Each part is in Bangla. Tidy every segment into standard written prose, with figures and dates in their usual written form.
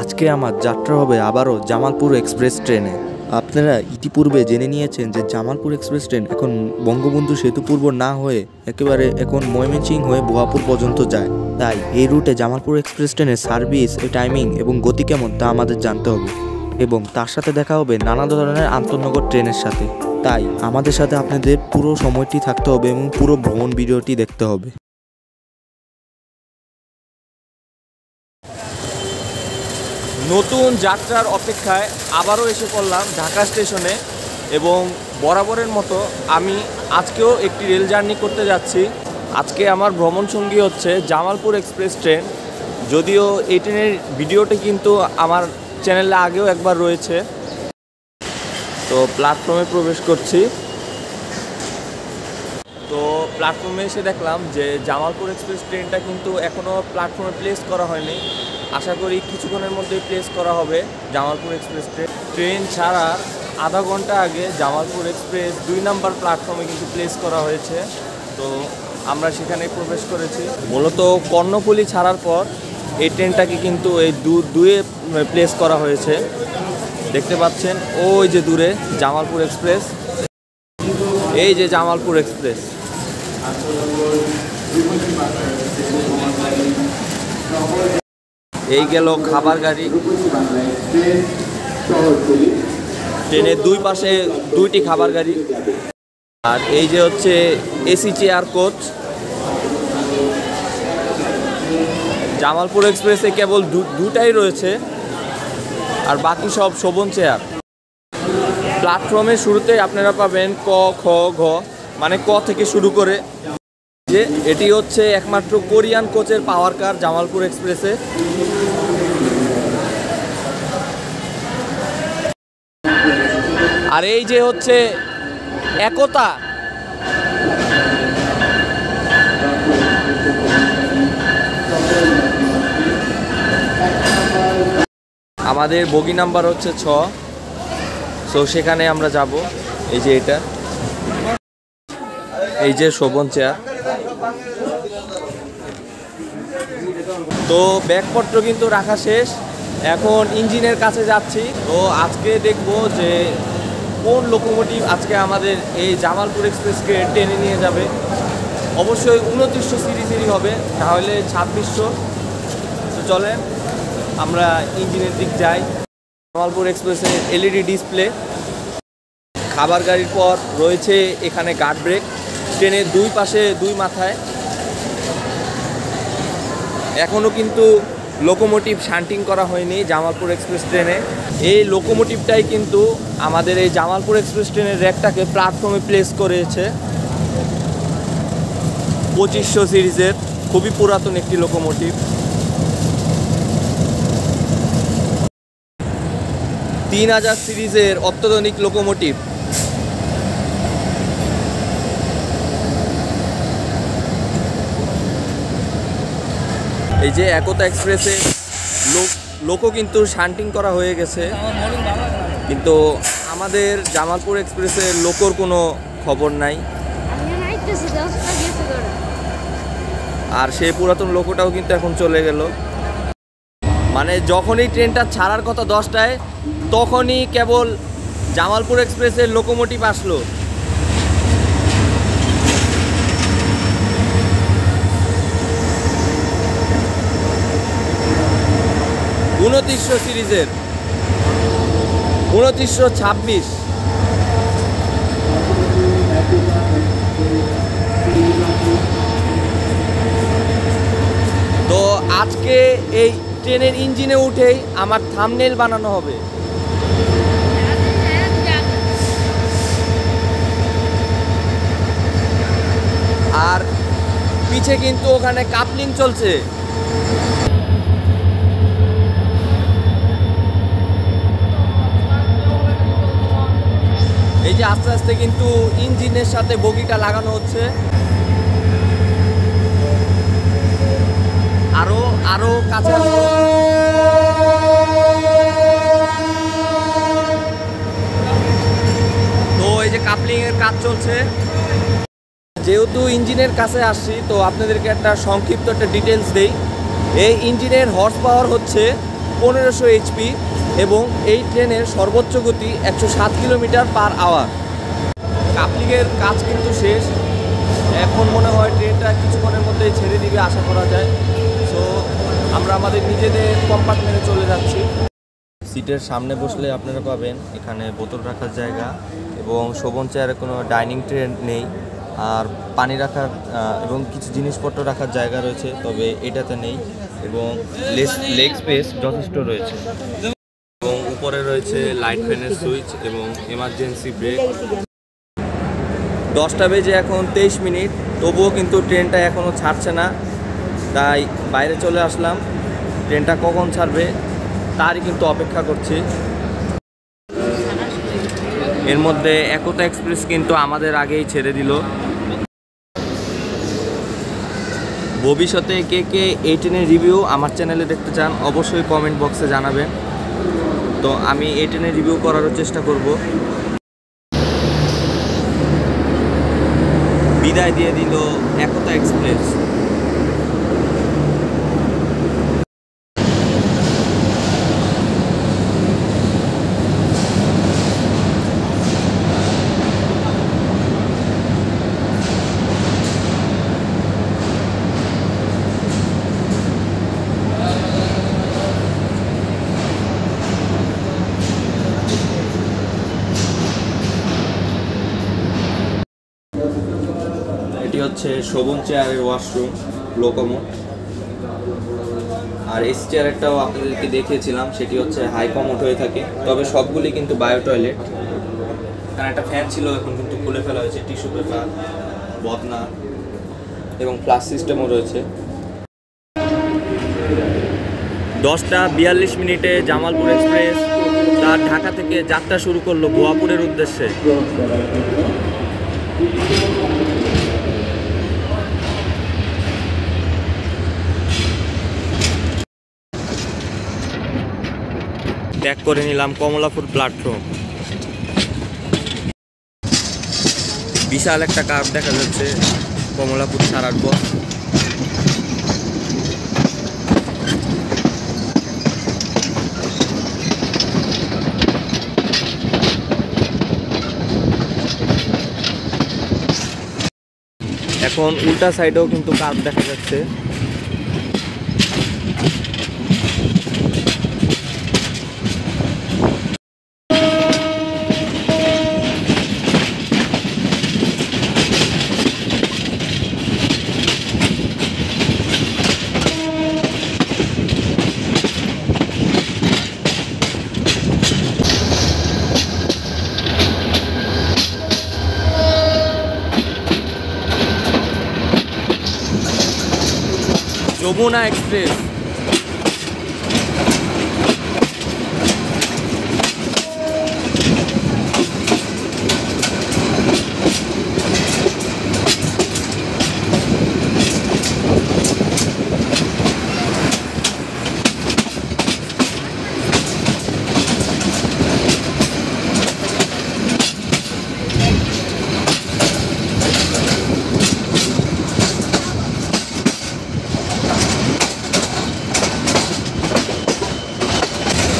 আজকে আমার যাত্রা হবে আবারও জামালপুর এক্সপ্রেস ট্রেনে। আপনারা ইতিপূর্বে জেনে নিয়েছেন যে জামালপুর এক্সপ্রেস ট্রেন এখন বঙ্গবন্ধু সেতু পূর্ব না হয়ে একেবারে এখন ময়মনসিংহ হয়ে বোয়াপুর পর্যন্ত যায়। তাই এই রুটে জামালপুর এক্সপ্রেস ট্রেনের সার্ভিস, টাইমিং এবং গতি কেমন তা আমাদের জানতে হবে এবং তার সাথে দেখা হবে নানা ধরনের আন্তঃনগর ট্রেনের সাথে। তাই আমাদের সাথে আপনাদের পুরো সময়টি থাকতে হবে এবং পুরো ভ্রমণ ভিডিওটি দেখতে হবে। নতুন যাত্রার অপেক্ষায় আবারও এসে পড়লাম ঢাকা স্টেশনে এবং বরাবরের মতো আমি আজকেও একটি রেল জার্নি করতে যাচ্ছি। আজকে আমার ভ্রমণ সঙ্গী হচ্ছে জামালপুর এক্সপ্রেস ট্রেন। যদিও এই ট্রেনের ভিডিওটি কিন্তু আমার চ্যানেলে আগেও একবার রয়েছে। তো প্ল্যাটফর্মে প্রবেশ করছি। তো প্ল্যাটফর্মে এসে দেখলাম যে জামালপুর এক্সপ্রেস ট্রেনটা কিন্তু এখনও প্ল্যাটফর্মে প্লেস করা হয়নি। আশা করি কিছুক্ষণের মধ্যেই প্লেস করা হবে জামালপুর এক্সপ্রেস ট্রেন। ট্রেন ছাড়ার আধা ঘন্টা আগে জামালপুর এক্সপ্রেস 2 নম্বর প্ল্যাটফর্মে কিন্তু প্লেস করা হয়েছে। তো আমরা সেখানে প্রবেশ করেছি। মূলত কর্ণফুলী ছাড়ার পর এই ট্রেনটাকে কিন্তু এই দুয়ে প্লেস করা হয়েছে। দেখতে পাচ্ছেন ওই যে দূরে জামালপুর এক্সপ্রেস, এই যে জামালপুর এক্সপ্রেস। এই গেল খাবার গাড়ি। ট্রেনের দুই পাশে 2টি খাবার গাড়ি। আর এই যে হচ্ছে এসি চেয়ার কোচ। জামালপুর এক্সপ্রেসে কেবল দুটাই রয়েছে আর বাকি সব শোভন চেয়ার। প্ল্যাটফর্মের শুরুতেই আপনারা পাবেন ক, খ, ঘ, মানে ক থেকে শুরু করে। যে এটি হচ্ছে একমাত্র কোরিয়ান কোচের পাওয়ার কার জামালপুর এক্সপ্রেসে। আর এই যে হচ্ছে একতা। আমাদের বগি নাম্বার হচ্ছে 6। সো সেখানে আমরা যাব। এই যে এটা, এই যে শোভন চেয়ার। তো ব্যাগপত্র কিন্তু রাখা শেষ, এখন ইঞ্জিনের কাছে যাচ্ছি। তো আজকে দেখব যে কোন লোকোমোটিভ আজকে আমাদের এই জামালপুর এক্সপ্রেসকে টেনে নিয়ে যাবে। অবশ্যই 2900 সিরিজেরই হবে, তাহলে 2600। তো চলেন আমরা ইঞ্জিনের দিক যাই। জামালপুর এক্সপ্রেসের এলইডি ডিসপ্লে, খাবার গাড়ির পর রয়েছে এখানে গার্ড ব্রেক। ট্রেনের দুই পাশে 2 মাথায়। এখনও কিন্তু লোকোমোটিভ শান্টিং করা হয়নি জামালপুর এক্সপ্রেস ট্রেনে। এই লোকোমোটিভটাই কিন্তু আমাদের এই জামালপুর এক্সপ্রেস ট্রেনের র্যাকটাকে প্ল্যাটফর্মে প্লেস করেছে। 2500 সিরিজের খুবই পুরাতন একটি লোকোমোটিভ। 3000 সিরিজের অত্যাধুনিক লোকোমোটিভ। এই যে একতা এক্সপ্রেসে লোকও কিন্তু শান্টিং করা হয়ে গেছে, কিন্তু আমাদের জামালপুর এক্সপ্রেসের লোকর কোনো খবর নাই। আর সেই পুরাতন লোকটাও কিন্তু এখন চলে গেল। মানে যখনই ট্রেনটা ছাড়ার কথা 10টায়, তখনই কেবল জামালপুর এক্সপ্রেসের লোকোমোটিভ আসলো। সিরিজের 2926। তো আজকে এই ট্রেনের ইঞ্জিনে উঠেই আমার থাম্বনেল বানানো হবে। আর পিছে কিন্তু ওখানে কাপলিং চলছে। এই যে আস্তে আস্তে কিন্তু ইঞ্জিনের সাথে বগিটা লাগানো হচ্ছে। আরো কাছে তো এই যে কাপলিং এর কাজ চলছে। যেহেতু ইঞ্জিনের কাছে আসছি, তো আপনাদেরকে একটা সংক্ষিপ্ত একটা ডিটেলস দেই। এই ইঞ্জিনের হর্স পাওয়ার হচ্ছে 1500 HP এবং এই ট্রেনের সর্বোচ্চ গতি 107 কিলোমিটার/আওয়ার। কাপলিংয়ের কাজ কিন্তু শেষ, এখন মনে হয় ট্রেনটা কিছুক্ষণের মধ্যেই ছেড়ে দিবে আশা করা যায়। সো আমরা আমাদের নিজেদের কম্পার্টমেন্টে চলে যাচ্ছি। সিটের সামনে বসলে আপনারা পাবেন এখানে বোতল রাখার জায়গা এবং শোভন চেয়ারে কোনো ডাইনিং ট্রে নেই, আর পানি রাখার এবং কিছু জিনিসপত্র রাখার জায়গা রয়েছে, তবে এটাতে নেই, এবং লেগ স্পেস যথেষ্ট রয়েছে। এবং উপরে রয়েছে লাইট ফ্যানের সুইচ এবং এমার্জেন্সি ব্রেক। 10টা বেজে এখন 23 মিনিট, তবুও কিন্তু ট্রেনটা এখনও ছাড়ছে না, তাই বাইরে চলে আসলাম। ট্রেনটা কখন ছাড়বে তারই কিন্তু অপেক্ষা করছি। এর মধ্যে একতা এক্সপ্রেস কিন্তু আমাদের আগেই ছেড়ে দিল। ভবিষ্যতে কে কে এই ট্রেনের রিভিউ আমার চ্যানেলে দেখতে চান অবশ্যই কমেন্ট বক্সে জানাবেন, তো আমি এই ট্রেনের রিভিউ করারও চেষ্টা করব। বিদায় দিয়ে দিল একতা এক্সপ্রেস। এটি হচ্ছে শোভন চেয়ারের ওয়াশরুম লোকোমোট, আর এসি চেয়ারটাও আপনাদেরকে দেখিয়েছিলাম, সেটি হচ্ছে হাই কমোট হয়ে থাকে, তবে সবগুলি কিন্তু বায়ো টয়লেট। এখানে একটা ফ্যান ছিল, এখন কিন্তু খুলে ফেলা হয়েছে, টিস্যু পেপার, বদনা এবং ফ্লাশ সিস্টেমও রয়েছে। 10টা 42 মিনিটে জামালপুর এক্সপ্রেস তার ঢাকা থেকে যাত্রা শুরু করলো ভুয়াপুরের উদ্দেশ্যে। ত্যাগ করে নিলাম কমলাপুর প্ল্যাটফর্ম। বিশাল একটা কার্ভ দেখা যাচ্ছে কমলাপুর ছাড়ার পর। এখন উল্টা সাইডেও কিন্তু কার্ভ দেখা যাচ্ছে। Jamuna express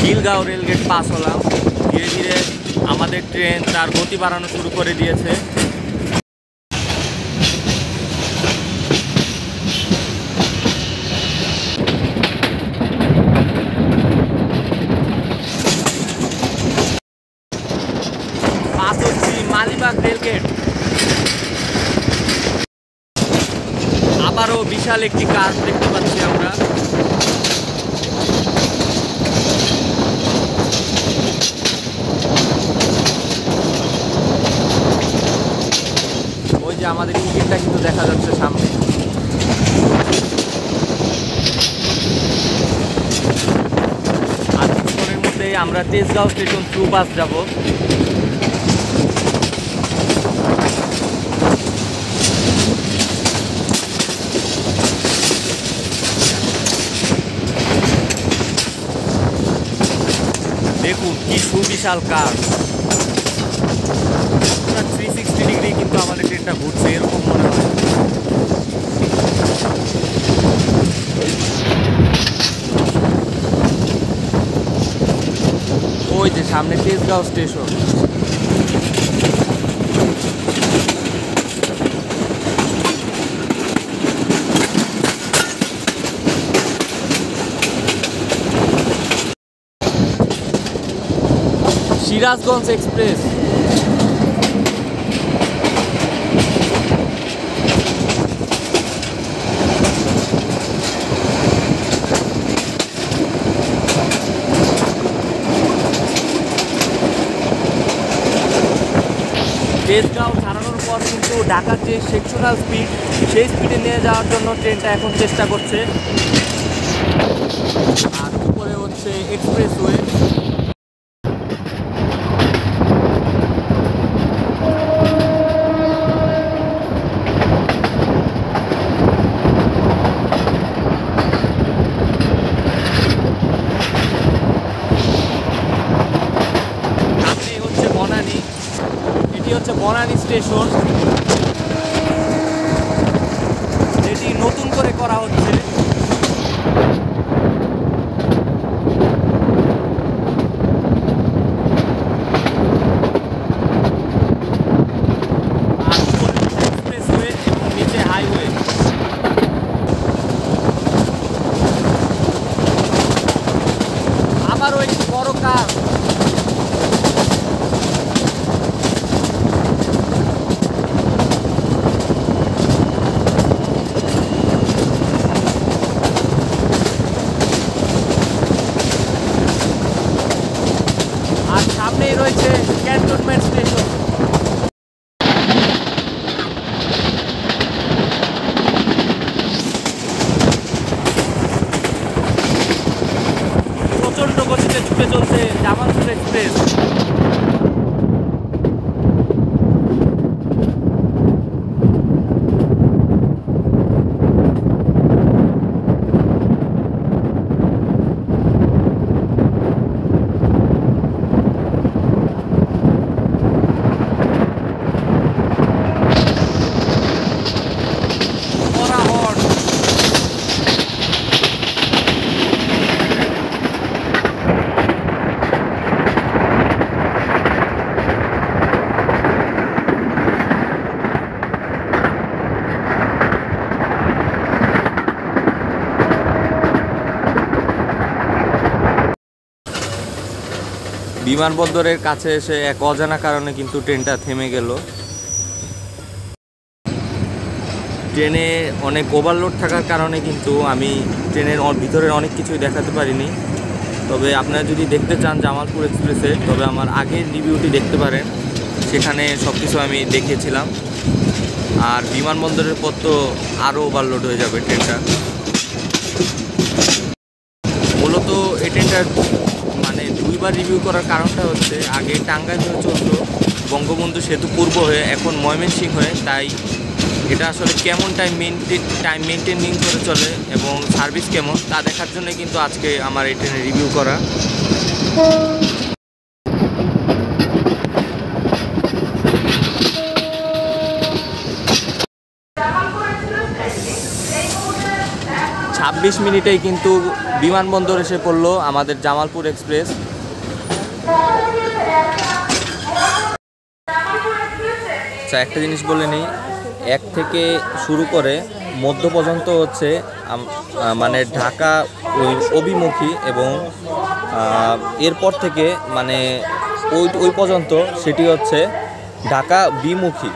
Khilgaon rail gate pass হলাম। ধীরে ধীরে আমাদের ট্রেন তার গতি বাড়ানো শুরু করে দিয়েছে। পাস হচ্ছি মালিবাগ রেলগেট। আবারও বিশাল একটি কাজ দেখতে পাচ্ছি আমরা। যে আমাদের টিকিটটা কিন্তু দেখা যাচ্ছে সামনে। আর কিছুক্ষণের মধ্যেই আমরা তেজগাঁও স্টেশন থ্রু বাস যাব। দেখুন কি সুবিশাল কার, 360 ডিগ্রি কিন্তু আমাদের ট্রেনটা ঘুরছে, এরকম মনে হয়। সামনে তেজগাঁও স্টেশন। সিরাজগঞ্জ এক্সপ্রেস। তেজগাঁও ছাড়ানোর পর কিন্তু ঢাকার যে সেকশনাল স্পিড, সেই স্পিডে নিয়ে যাওয়ার জন্য ট্রেনটা এখন চেষ্টা করছে। আর উপরে হচ্ছে এক্সপ্রেসওয়ে। বনানী স্টেশন, যেটি নতুন করে করা হচ্ছে। আর এক্সপ্রেসওয়ে এবং নিচে হাইওয়ে। আবারও একটি বড় কার। সামনেই রয়েছে ক্যান্টনমেন্ট স্টেশন। প্রচন্ড গতিতে ছুটে চলছে জামালপুর এক্সপ্রেস। বিমানবন্দরের কাছে এসে এক অজানা কারণে কিন্তু ট্রেনটা থেমে গেল। ট্রেনে অনেক ওভারলোড থাকার কারণে কিন্তু আমি ট্রেনের ভিতরের অনেক কিছুই দেখাতে পারিনি। তবে আপনারা যদি দেখতে চান জামালপুর এক্সপ্রেসে, তবে আমার আগের রিভিউটি দেখতে পারেন, সেখানে সব কিছু আমি দেখিয়েছিলাম। আর বিমানবন্দরের পর তো আরও ওভারলোড হয়ে যাবে ট্রেনটা। মূলত এই ট্রেনটার মানে দুইবার রিভিউ করার কারণটা হচ্ছে, আগে টাঙ্গাইল হয়ে চলতো বঙ্গবন্ধু সেতু পূর্ব হয়ে, এখন ময়মনসিংহ হয়ে। তাই এটা আসলে কেমন টাইম মেনটেনিং করে চলে এবং সার্ভিস কেমন তা দেখার জন্য কিন্তু আজকে আমার এই ট্রেনের রিভিউ করা। 26 মিনিটেই কিন্তু বিমানবন্দর এসে পড়লো আমাদের জামালপুর এক্সপ্রেস। আচ্ছা, একটা জিনিস বলে নিই, 1 থেকে শুরু করে মধ্য পর্যন্ত হচ্ছে মানে ঢাকা অভিমুখী, এবং এরপর থেকে মানে ওই পর্যন্ত সেটি হচ্ছে ঢাকা বিমুখী।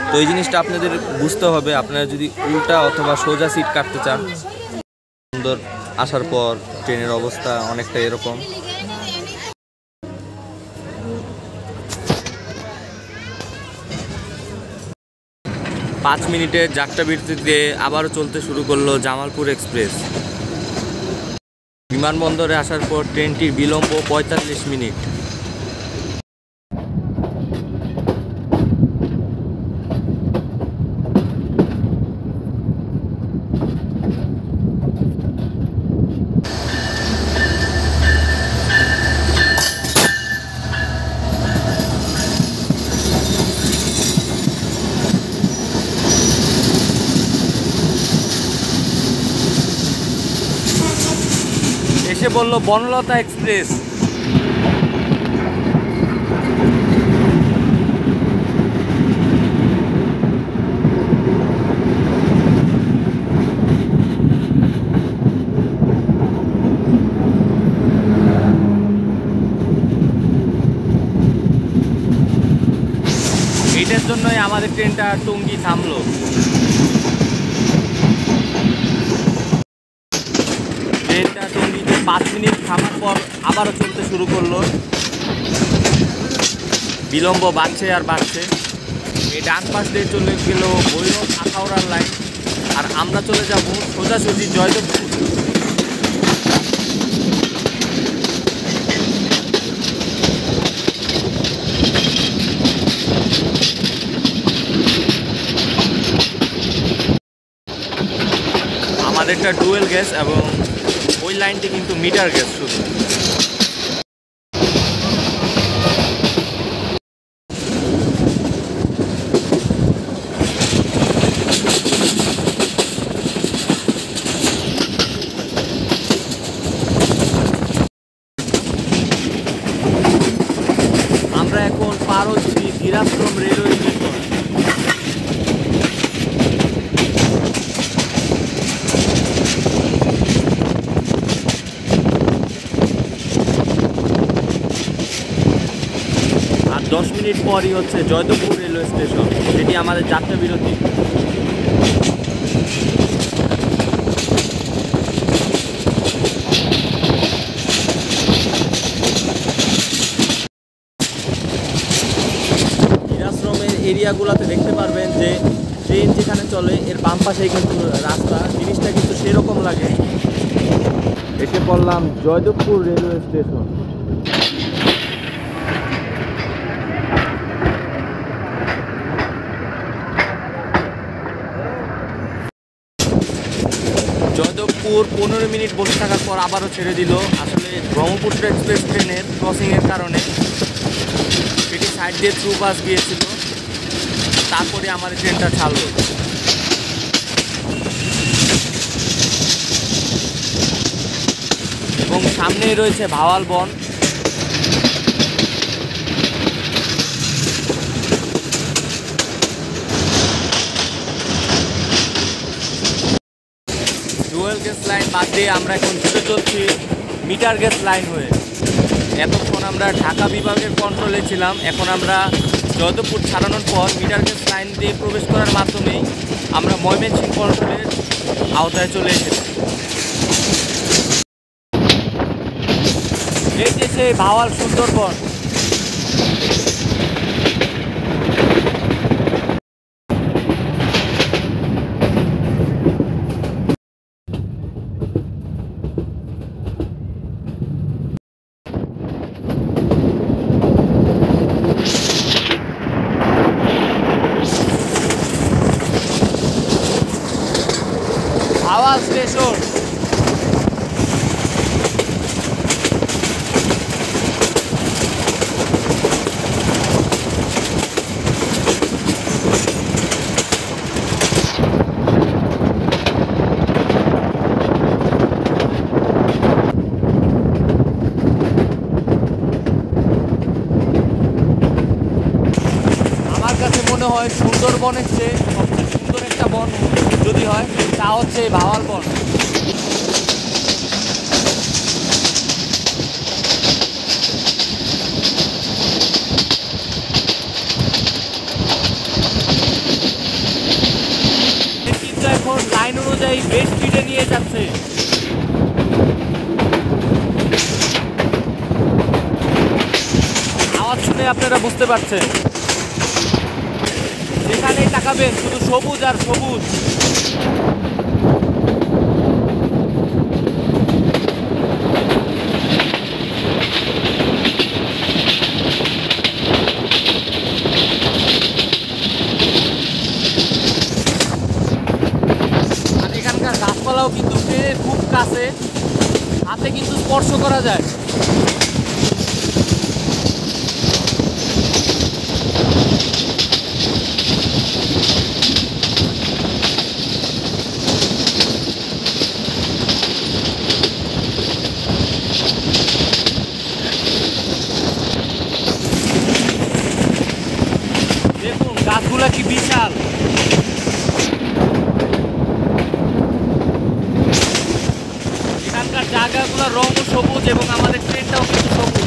তো এই জিনিসটা আপনাদের বুঝতে হবে, আপনারা যদি উল্টা অথবা সোজা সিট কাটতে চান। সুন্দর আসার পর ট্রেনের অবস্থা অনেকটা এরকম। পাঁচ মিনিটের যাত্রা বিরতিতে আবারও চলতে শুরু করলো জামালপুর এক্সপ্রেস। বিমানবন্দরে আসার পর ট্রেনটির বিলম্ব 45 মিনিট। এসে বলল বনলতা এক্সপ্রেস। এটার জন্যই আমাদের ট্রেনটা টঙ্গী থামলো। ট্রেনটা টঙ্গীতে 5 মিনিট থামার পর আবারও চলতে শুরু করলো। বিলম্ব বাড়ছে আর বাড়ছে। এই ডান পাশ দিয়ে চলে গেল ভৈরব আখাউড়ার লাইন, আর আমরা চলে যাব সোজাসুজি জয়দেবপুর। আমাদেরটা ডুয়েল গ্যাস এবং ওই লাইনটি কিন্তু মিটার গ্যাস শুধু। আমরা এখন পার হচ্ছি দিরাশ্রম রেলওয়ে স্টেশন। আর 10 মিনিট পরই হচ্ছে জয়দেবপুর রেলওয়ে স্টেশন, যেটি আমাদের যাত্রা বিরতি। দিরাশ্রমের এরিয়াগুলোতে দেখতে পারবেন যে ট্রেন যেখানে চলে এর বাম পাশেই কিন্তু রাস্তা, জিনিসটা কিন্তু সেরকম লাগে। এসে পড়লাম Joydebpur railway station. Joydebpur 15 minute বসে থাকার পর আবারও ছেড়ে দিল। আসলে ব্রহ্মপুত্র এক্সপ্রেস ট্রেনের ক্রসিংয়ের কারণে সেটি সাইড দিয়ে থ্রু বাস গিয়েছিল, তারপরে আমাদের ট্রেনটা ছাড়লো। এবং সামনেই রয়েছে ভাওয়াল বন। ডুয়েল গ্যাস লাইন বাদ দিয়ে আমরা এখন ছুটে চলছি মিটার গ্যাস লাইন হয়ে। এতক্ষণ আমরা ঢাকা বিভাগের কন্ট্রোলে ছিলাম, এখন আমরা জয়দেবপুর ছাড়ানোর পর মিটার গ্যাস লাইন দিয়ে প্রবেশ করার মাধ্যমেই আমরা ময়মনসিংহ কন্ট্রোলের আওতায় চলে এসেছি। এই যে সেই ভাওয়াল সুন্দরবন। ভাওয়াল স্টেশন। আমার কাছে মনে হয় সুন্দরবনের চেয়ে সবচেয়ে সুন্দর একটা বন যদি হয় তা হচ্ছে এই ভাওয়াল বন। কিন্তু এখন লাইন অনুযায়ী বেশ স্পিডে নিয়ে যাচ্ছে। আওয়াজ শুনে আপনারা বুঝতে পারছেন, যেখানেই তাকাবেন শুধু সবুজ আর সবুজ। আর এখানকার গাছপালাও কিন্তু ট্রেনের খুব কাছে, হাতে কিন্তু স্পর্শ করা যায়। জায়গাগুলোর রঙও সবুজ এবং আমাদের ট্রেনটাও কিন্তু সবুজ।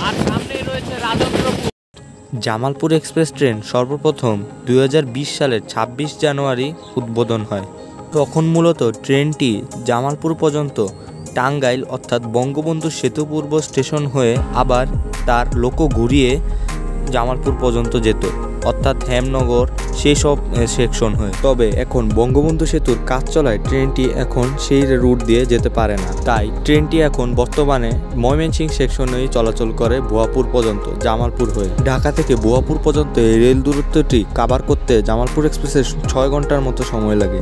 আর সামনেই রয়েছে রাজেন্দ্রপুর। জামালপুর এক্সপ্রেস ট্রেন সর্বপ্রথম 2020 সালের 26 জানুয়ারি উদ্বোধন হয়। তখন মূলত ট্রেনটি জামালপুর পর্যন্ত টাঙ্গাইল অর্থাৎ বঙ্গবন্ধু সেতু পূর্ব স্টেশন হয়ে আবার তার লোকো ঘুরিয়ে জামালপুর পর্যন্ত যেত, অর্থাৎ হেমনগর সেই সব সেকশন হয়ে। তবে এখন বঙ্গবন্ধু সেতুর কাজ চলায় ট্রেনটি এখন সেই রুট দিয়ে যেতে পারে না, তাই ট্রেনটি এখন বর্তমানে ময়মনসিংহ সেকশনেই চলাচল করে ভুয়াপুর পর্যন্ত জামালপুর হয়ে। ঢাকা থেকে ভুয়াপুর পর্যন্ত এই রেল দূরত্বটি কাভার করতে জামালপুর এক্সপ্রেসের 6 ঘন্টার মতো সময় লাগে।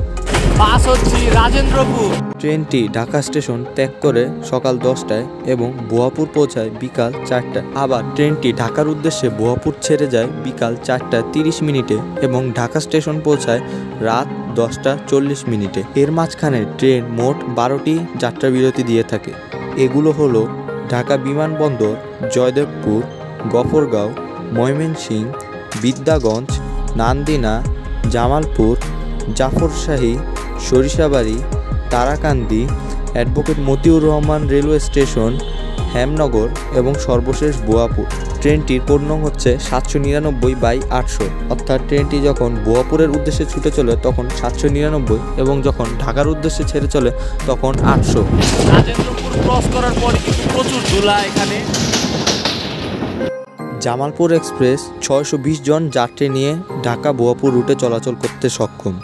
বাস হচ্ছে রাজেন্দ্রপুর। ট্রেনটি ঢাকা স্টেশন ত্যাগ করে সকাল 10টায় এবং ভুয়াপুর পৌঁছায় বিকাল 4টায়। আবার ট্রেনটি ঢাকার উদ্দেশ্যে ভুয়াপুর ছেড়ে যায় বিকাল 4:30 এবং ঢাকা স্টেশন পৌঁছায় রাত 10:40। এর মাঝখানে ট্রেন মোট 12টি যাত্রা বিরতি দিয়ে থাকে। এগুলো হলো ঢাকা বিমানবন্দর, Joydebpur, Gafargaon, Mymensingh, Bidyaganj, Nandina, Jamalpur, Jafarshahi, Sarishabari, Tarakandi, advocate Motiur Rahman railway station, Hemnagar এবং সর্বশেষ ভুয়াপুর। ট্রেনটির কোড নং হচ্ছে 799/800, অর্থাৎ ট্রেনটি যখন ভুয়াপুরের উদ্দেশ্যে ছুটে চলে তখন 799 এবং যখন ঢাকার উদ্দেশ্যে ছেড়ে চলে তখন 800। রাজেন্দ্রপুর ক্রস করার পরে কিন্তু প্রচুর ধুলা এখানে। জামালপুর এক্সপ্রেস 620 জন যাত্রী নিয়ে ঢাকা ভুয়াপুর রুটে চলাচল করতে সক্ষম।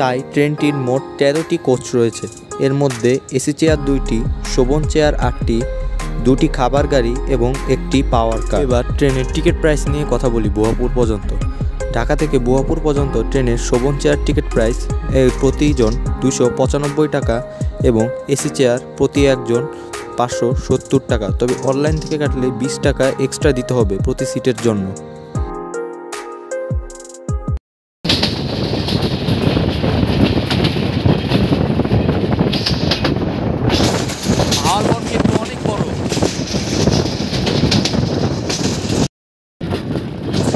তাই ট্রেনটির মোট 13টি কোচ রয়েছে। এর মধ্যে এসি চেয়ার 2টি, শোভন চেয়ার 8টি, 2টি খাবার গাড়ি এবং 1টি পাওয়ার কার। এবার ট্রেনের টিকিট প্রাইস নিয়ে কথা বলি। ভুয়াপুর পর্যন্ত ঢাকা থেকে ভুয়াপুর পর্যন্ত ট্রেনের শোভন চেয়ার টিকিট প্রাইস প্রতিজন 295 টাকা এবং এসি চেয়ার প্রতি একজন 570 টাকা। তবে অনলাইন থেকে কাটলে 20 টাকা এক্সট্রা দিতে হবে প্রতি সিটের জন্য।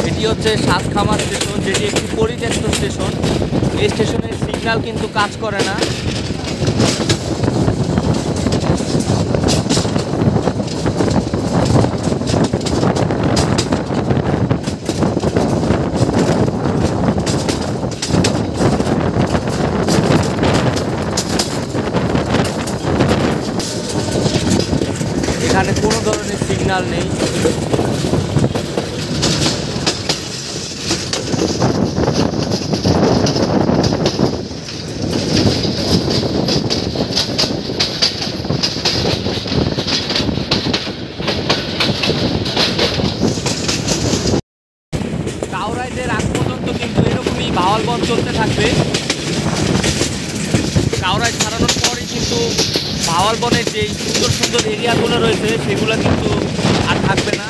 এটি হচ্ছে সাতখামার স্টেশন, যেটি একটি পরিত্যক্ত স্টেশন। এই স্টেশনের সিগন্যাল কিন্তু কাজ করে না। এখানে কোনো ধরনের সিগন্যাল নেই। কাউরাইদের আগ পর্যন্ত কিন্তু এরকমই বাওয়ালবন চলতে থাকবে। কাউরাই ছাড়ানোর পরে কিন্তু বাওয়ালবনের যে সুন্দর সুন্দর এরিয়াগুলো রয়েছে সেগুলো কিন্তু আর থাকবে না।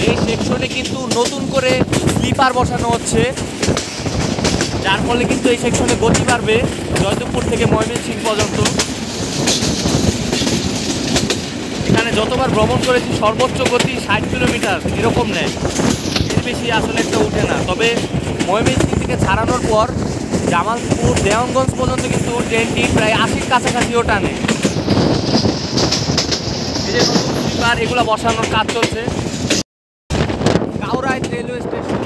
এই সেকশনে কিন্তু নতুন করে স্লিপার বসানো হচ্ছে, যার ফলে কিন্তু এই সেকশনে গতি বাড়বে জয়দেবপুর থেকে ময়মনসিংহ পর্যন্ত। এখানে যতবার ভ্রমণ করেছি সর্বোচ্চ গতি 60 কিলোমিটার এরকম নেয়, এর বেশি আসলে একটা উঠে না। তবে ময়মনসিংহ থেকে ছাড়ানোর পর জামালপুর দেওয়ানগঞ্জ পর্যন্ত কিন্তু ট্রেনটি প্রায় 80-র কাছাকাছিও টানে। এই যে নতুন স্লিপার এগুলো বসানোর কাজ চলছে। কাউরাই রেলওয়ে স্টেশন।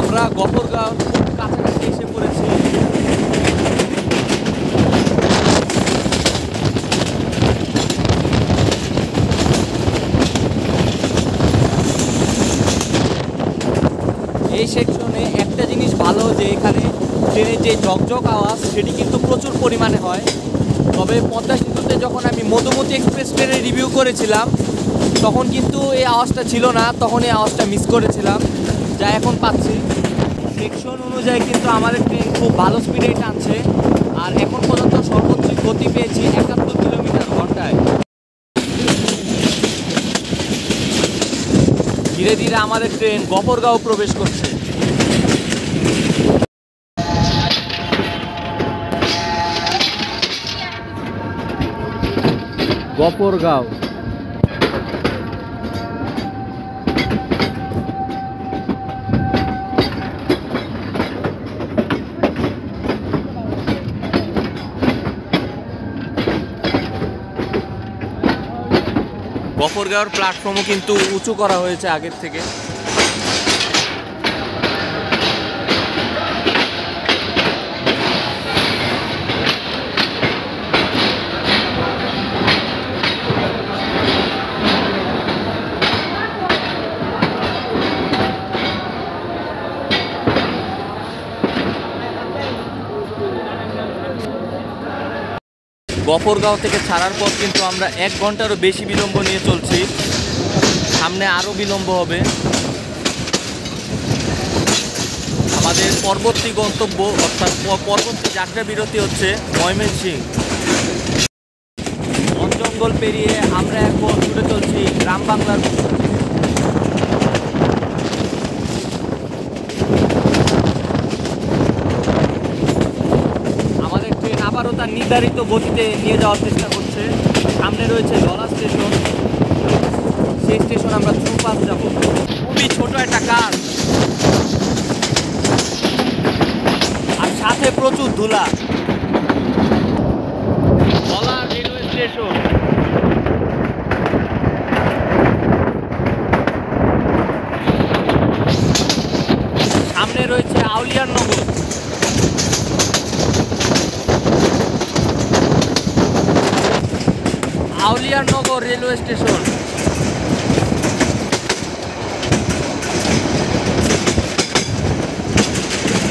আমরা গফরগাঁও খুব কাছাকাছি এসে পড়েছি। এই সেকশনে একটা জিনিস ভালো যে এখানে ট্রেনের যে ঝকঝক আওয়াজ সেটি কিন্তু প্রচুর পরিমাণে হয়। তবে পদ্মা সেতুতে যখন আমি মধুমতি এক্সপ্রেস ট্রেনের রিভিউ করেছিলাম তখন কিন্তু এই আওয়াজটা ছিল না, তখন এই আওয়াজটা মিস করেছিলাম, যা এখন পাচ্ছি। সেকশন অনুযায়ী কিন্তু আমাদের ট্রেন খুব ভালো স্পিডেই টানছে, আর এখন পর্যন্ত সর্বোচ্চ গতি পেয়েছি 71 কিলোমিটার ঘন্টায়। ধীরে ধীরে আমাদের ট্রেন গফরগাঁও প্রবেশ করছে। গফরগাঁও গফরগাঁওর প্ল্যাটফর্মও কিন্তু উঁচু করা হয়েছে আগের থেকে। গফরগাঁও থেকে ছাড়ার পর কিন্তু আমরা 1 ঘন্টারও বেশি বিলম্ব নিয়ে চলছি, সামনে আরও বিলম্ব হবে। আমাদের পরবর্তী গন্তব্য অর্থাৎ পরবর্তী যাত্রা বিরতি হচ্ছে ময়মনসিংহ। বন জঙ্গল পেরিয়ে আমরা এখন ছুটে চলছি গ্রাম বাংলার। আমাদের ট্রেন আবারও তার নির্ধারিত গতিতে নিয়ে যাওয়ার চেষ্টা করছে। সামনে রয়েছে ললা স্টেশন, সেই স্টেশন আমরা থ্রু পাস যাবো। খুবই ছোট একটা কাজ, আর সাথে প্রচুর ধুলা। ললা রেলওয়ে স্টেশন, সামনে রয়েছে আউলিয়ার নগর। আউলিয়ার নগর রেলওয়ে স্টেশন।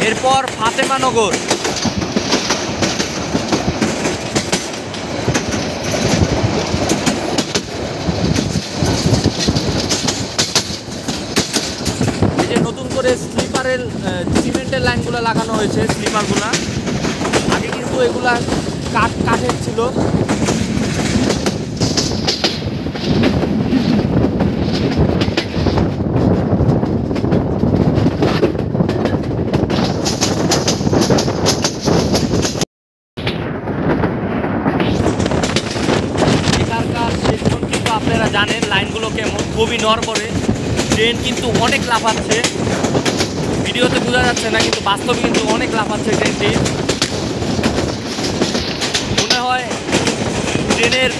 এরপর ফাতেমানগর। এই যে নতুন করে স্লিপারের সিমেন্টের লাইনগুলো লাগানো হয়েছে, স্লিপারগুলা আগে কিন্তু এগুলা কাঠের ছিল। আপনারা জানেন লাইনগুলো কেমন, খুবই নড়বড়ে। ট্রেন কিন্তু অনেক লাফাচ্ছে, ভিডিওতে বোঝা যাচ্ছে না, কিন্তু বাস্তবে কিন্তু অনেক লাফাচ্ছে ট্রেনটি। মনে হয় ট্রেনের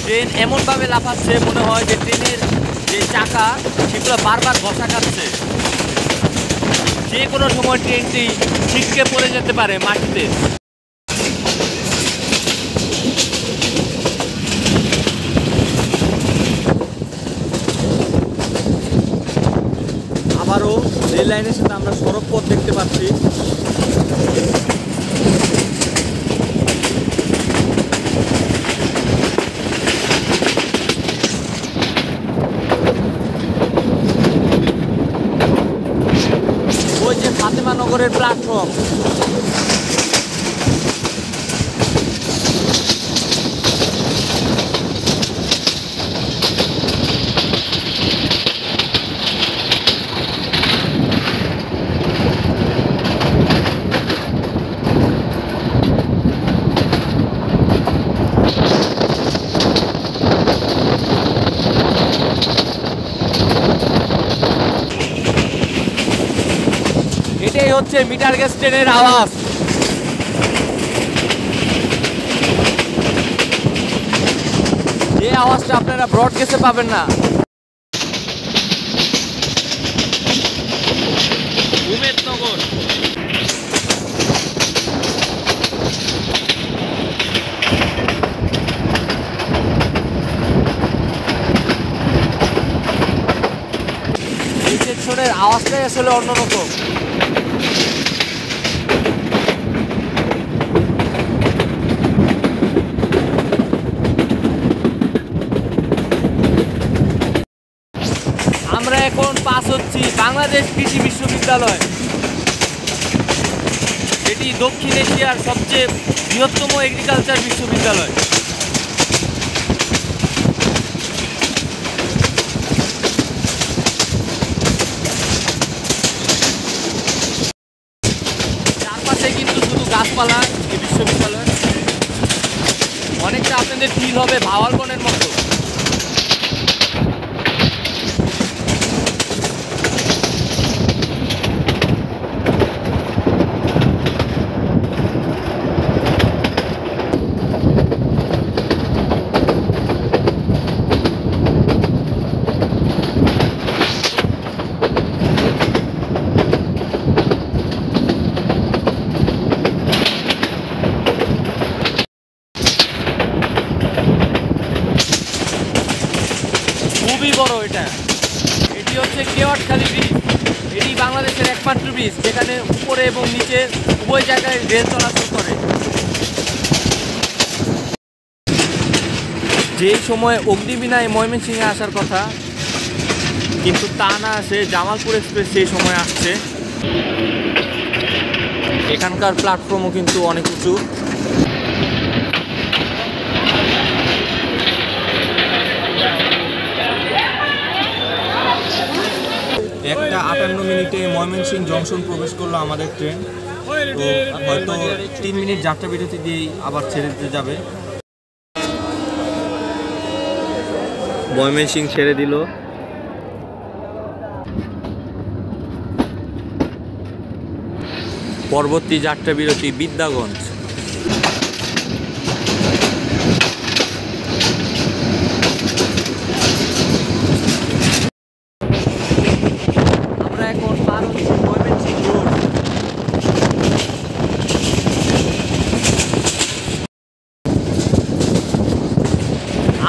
ট্রেন এমনভাবে লাফাচ্ছে মনে হয় যে ট্রেনের যে চাকা সেগুলো বারবার ঘষা খাচ্ছে। যে কোনো সময় ট্রেনটি ছিটকে পড়ে যেতে পারে মাটিতে। আবারও রেল লাইনের সাথে আমরা সড়ক পথ দেখতে পাচ্ছি। ওই যে ফাতেমানগরের প্ল্যাটফর্ম, এটাই হচ্ছে মিটার গেজ ট্রেনের আওয়াজ। যে আওয়াজটা আপনারা ব্রডকাস্টে পাবেন না। উমেদনগর, স্টেশনের আওয়াজটাই আসলে অন্যরকম। আমরা এখন পাস হচ্ছি বাংলাদেশ কৃষি বিশ্ববিদ্যালয়, এটি দক্ষিণ এশিয়ার সবচেয়ে বৃহত্তম এগ্রিকালচার বিশ্ববিদ্যালয়। চারপাশে কিন্তু শুধু গাছপালা এই বিশ্ববিদ্যালয়, অনেকটা আপনাদের ফিল হবে ভাওয়ালবনের মতো। খুবই বড় এটি হচ্ছে কেওয়াটখালী ব্রিজ। এটি বাংলাদেশের একমাত্র ব্রিজ যেখানে উপরে এবং নিচে উভয় জায়গায় রেল চলাচল করে। যেই সময় অগ্নিবীণায় ময়মনসিংহে আসার কথা, কিন্তু তা না আসে জামালপুর এক্সপ্রেস সেই সময় আসছে। এখানকার প্ল্যাটফর্মও কিন্তু অনেক উঁচু। একটা 58 মিনিটে ময়মনসিংহ জংশন প্রবেশ করলো আমাদের ট্রেন। তো হয়তো 3 মিনিট যাত্রা বিরতি দিয়েই আবার ছেড়ে দিতে যাবে। ময়মনসিংহ ছেড়ে দিল। পরবর্তী যাত্রা বিরতি বিদ্যাগঞ্জ।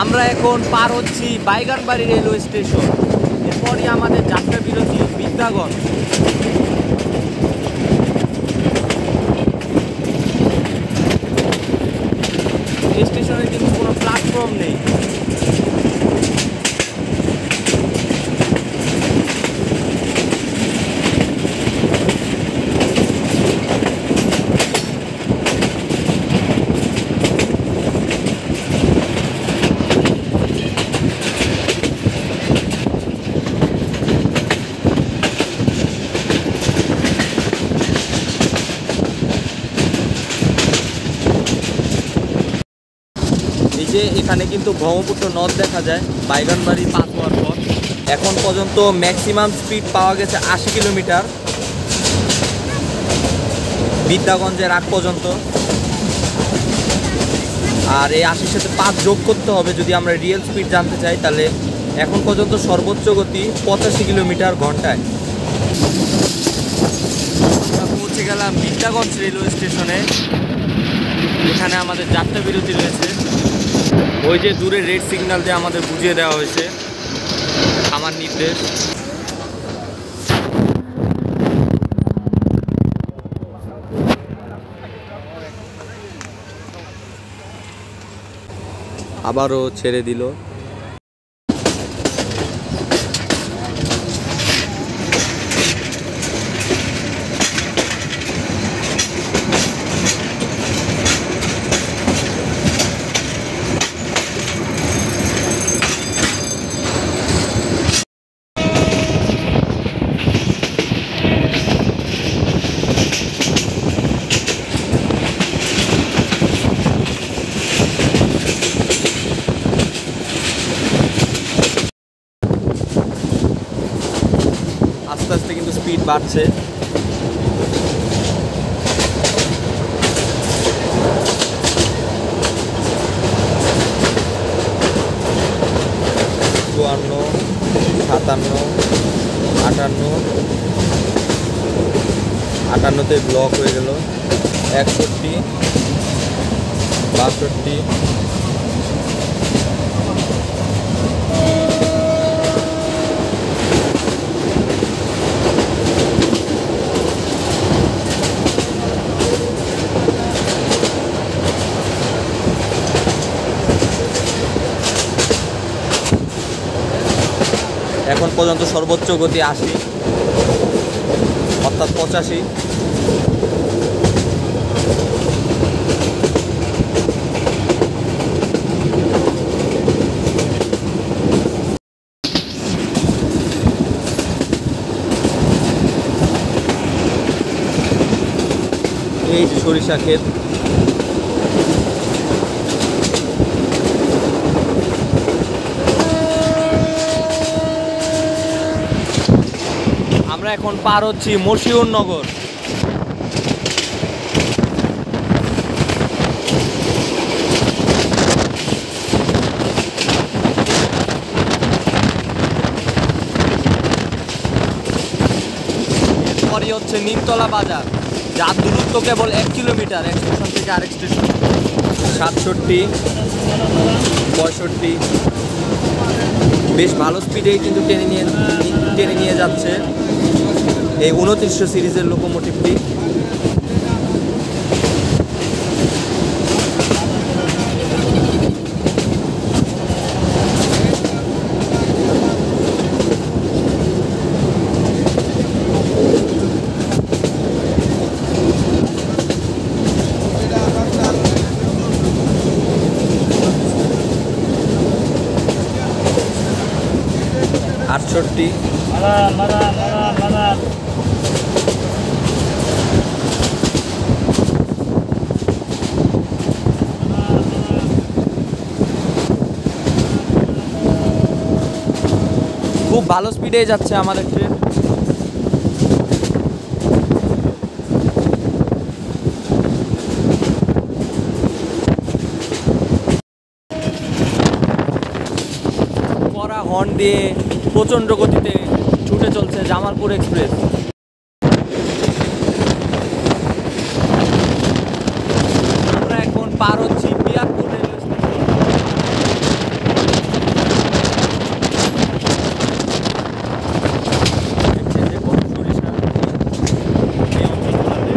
আমরা এখন পার হচ্ছি বাইগানবাড়ি রেলওয়ে স্টেশন। এরপরই আমাদের যাত্রা বিরতি বিদ্যাগঞ্জ। এই স্টেশনে কিন্তু কোনো প্ল্যাটফর্ম নেই। এখানে কিন্তু ব্রহ্মপুত্র নদ দেখা যায় বাইগানবাড়ি পাস হওয়ার পর। এখন পর্যন্ত ম্যাক্সিমাম স্পিড পাওয়া গেছে 80 কিলোমিটার বিদ্যাগঞ্জের আগ পর্যন্ত। আর এই 80-র সাথে 5 যোগ করতে হবে যদি আমরা রিয়েল স্পিড জানতে চাই। তাহলে এখন পর্যন্ত সর্বোচ্চ গতি 85 কিলোমিটার ঘন্টায়। আমরা পৌঁছে গেলাম বিদ্যাগঞ্জ রেলওয়ে স্টেশনে। এখানে আমাদের যাত্রা বিরতি রয়েছে। ওই যে দূরে রেড সিগন্যাল দিয়ে আমাদের বুঝিয়ে দেওয়া হয়েছে আমার নির্দেশ। আবারও ছেড়ে দিল। আস্তে আস্তে কিন্তু স্পিড বাড়ছে। চুয়ান্ন, 57, 58তে ব্লক হয়ে গেল। 61, 62, পর্যন্ত সর্বোচ্চ গতি 80, অর্থাৎ 85। এই যে সরিষা ক্ষেত, আমরা এখন পার হচ্ছি মশিউর নগর। এরপরই হচ্ছে নিমতলা বাজার, যার দূরত্ব কেবল 1 কিলোমিটার এক স্টেশন থেকে আরেক স্টেশন। 67, 65, বেশ ভালো স্পিডেই কিন্তু টেনে নিয়ে যাচ্ছে এই 2900 সিরিজের লোকোমোটিভটি। আটষট্টি, খুব ভালো স্পিডে যাচ্ছে আমাদের ট্রেন। কড়া হর্ন দিয়ে প্রচণ্ড গতিতে ছুটে চলছে জামালপুর এক্সপ্রেস। আমরা এখন পার হচ্ছি পিয়ারপুর রেলওয়ে স্টেশন। দেখছেন যে কত সরিষা এই অঞ্চলগুলোতে।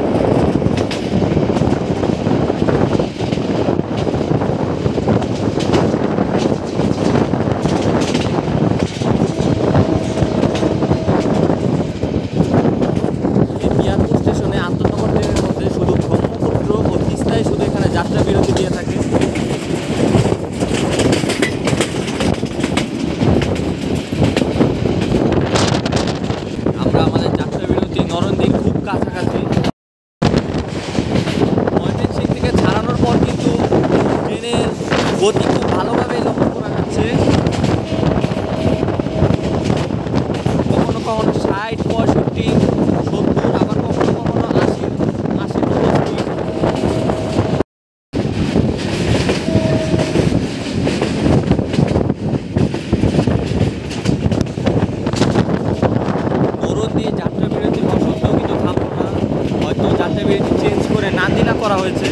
যাত্রা বিরতি দিয়ে থাকে। আমরা আমাদের যাত্রা বিরতি নরন্দির খুব কাছাকাছি। ময়মনসিংহ থেকে ছাড়ানোর পর কিন্তু ট্রেনের গতি খুব ভালোভাবে লক্ষ্য করা যাচ্ছে। কখনো কখনো 60, 65, 70, আবার কখনো কখনো 80, 90। যাত্রা বিরতি হওয়া সত্ত্বেও কিন্তু থামলো না, হয়তো যাত্রা বিরতি চেঞ্জ করে নান্দিনা করা হয়েছে।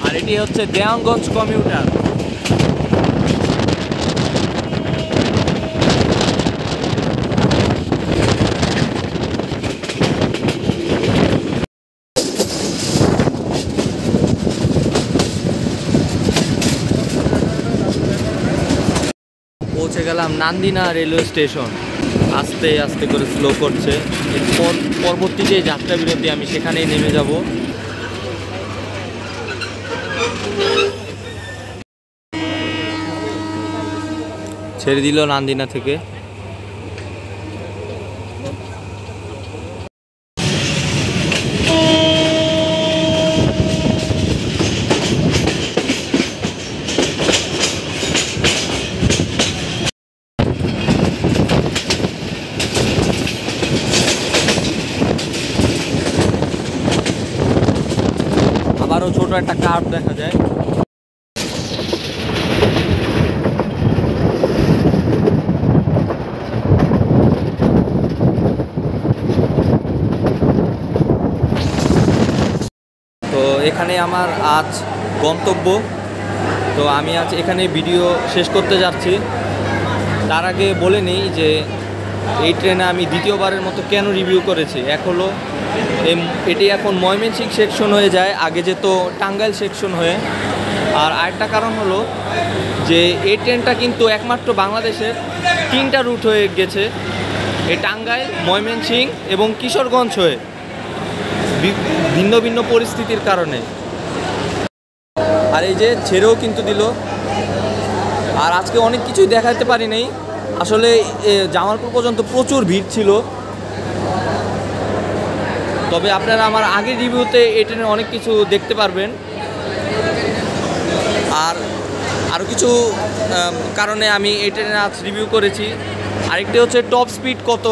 আর এটি হচ্ছে দেওয়ানগঞ্জ কমিউটার। পৌঁছে গেলাম নান্দিনা রেলওয়ে স্টেশন। আস্তে আস্তে করে স্লো করছে। এরপর পরবর্তী যে যাত্রা বিরতি আমি সেখানেই নেমে যাব। ছেড়ে দিল নান্দিনা থেকে। আবারও ছোট একটা কার্ভ দেখা যায়। তো এখানে আমার আজ গন্তব্য। তো আমি আজ এখানে ভিডিও শেষ করতে যাচ্ছি। তার আগে বলে নিই যে এই ট্রেনে আমি দ্বিতীয়বারের মতো কেন রিভিউ করেছি। এক হলো এটি এখন ময়মনসিংহ সেকশন হয়ে যায়, আগে যেত টাঙ্গাইল সেকশন হয়ে। আর আরেকটা কারণ হলো যে এই ট্রেনটা কিন্তু একমাত্র বাংলাদেশের 3টা রুট হয়ে গেছে, এই টাঙ্গাইল, ময়মনসিংহ এবং কিশোরগঞ্জ হয়ে, ভিন্ন ভিন্ন পরিস্থিতির কারণে। আর এই যে ছেড়েও কিন্তু দিল। আর আজকে অনেক কিছুই দেখাতে পারি নাই, আসলে জামালপুর পর্যন্ত প্রচুর ভিড় ছিল। তবে আপনারা আমার আগের রিভিউতে এই ট্রেনের অনেক কিছু দেখতে পারবেন। আর আরও কিছু কারণে আমি এই ট্রেনের আজ রিভিউ করেছি। আরেকটি হচ্ছে টপ স্পিড কত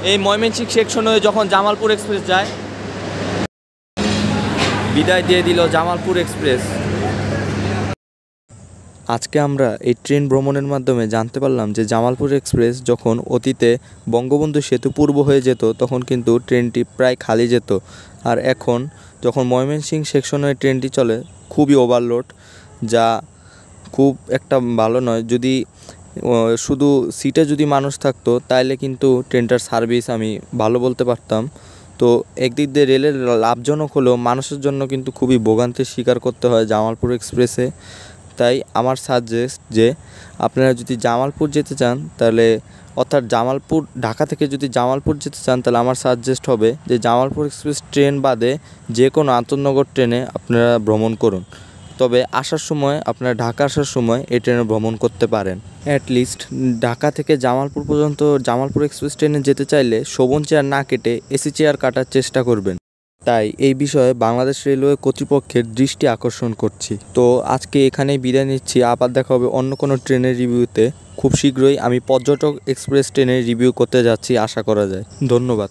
এই ময়মনসিংহ সেকশন হয়ে যখন জামালপুর এক্সপ্রেস যায়। বিদায় দিয়ে দিল জামালপুর এক্সপ্রেস। আজকে আমরা এই ট্রেন ভ্রমণের মাধ্যমে জানতে পারলাম যে জামালপুর এক্সপ্রেস যখন অতীতে বঙ্গবন্ধু সেতু পূর্ব হয়ে যেত তখন কিন্তু ট্রেনটি প্রায় খালি যেত। আর এখন যখন ময়মনসিংহ সেকশনে ট্রেনটি চলে খুবই ওভারলোড, যা খুব একটা ভালো নয়। যদি শুধু সিটে যদি মানুষ থাকতো তাহলে কিন্তু ট্রেনটার সার্ভিস আমি ভালো বলতে পারতাম। তো একদিক দিয়ে রেলের লাভজনক হলেও মানুষের জন্য কিন্তু খুবই ভোগান্তির স্বীকার করতে হয় জামালপুর এক্সপ্রেসে। তাই আমার সাজেস্ট যে আপনারা যদি জামালপুর যেতে চান তাহলে, অর্থাৎ জামালপুর ঢাকা থেকে যদি জামালপুর যেতে চান তাহলে আমার সাজেস্ট হবে যে জামালপুর এক্সপ্রেস ট্রেন বাদে যে কোনো আন্তনগর ট্রেনে আপনারা ভ্রমণ করুন। তবে আসার সময় আপনারা ঢাকা আসার সময় এই ট্রেনে ভ্রমণ করতে পারেন। অ্যাটলিস্ট ঢাকা থেকে জামালপুর পর্যন্ত জামালপুর এক্সপ্রেস ট্রেনে যেতে চাইলে শোভন চেয়ার না কেটে এসি চেয়ার কাটার চেষ্টা করবেন। তাই এই বিষয়ে বাংলাদেশ রেলওয়ে কর্তৃপক্ষের দৃষ্টি আকর্ষণ করছি। তো আজকে এখানেই বিদায় নিচ্ছি, আবার দেখা হবে অন্য কোনো ট্রেনের রিভিউতে। খুব শীঘ্রই আমি পর্যটক এক্সপ্রেস ট্রেনের রিভিউ করতে যাচ্ছি, আশা করা যায়। ধন্যবাদ।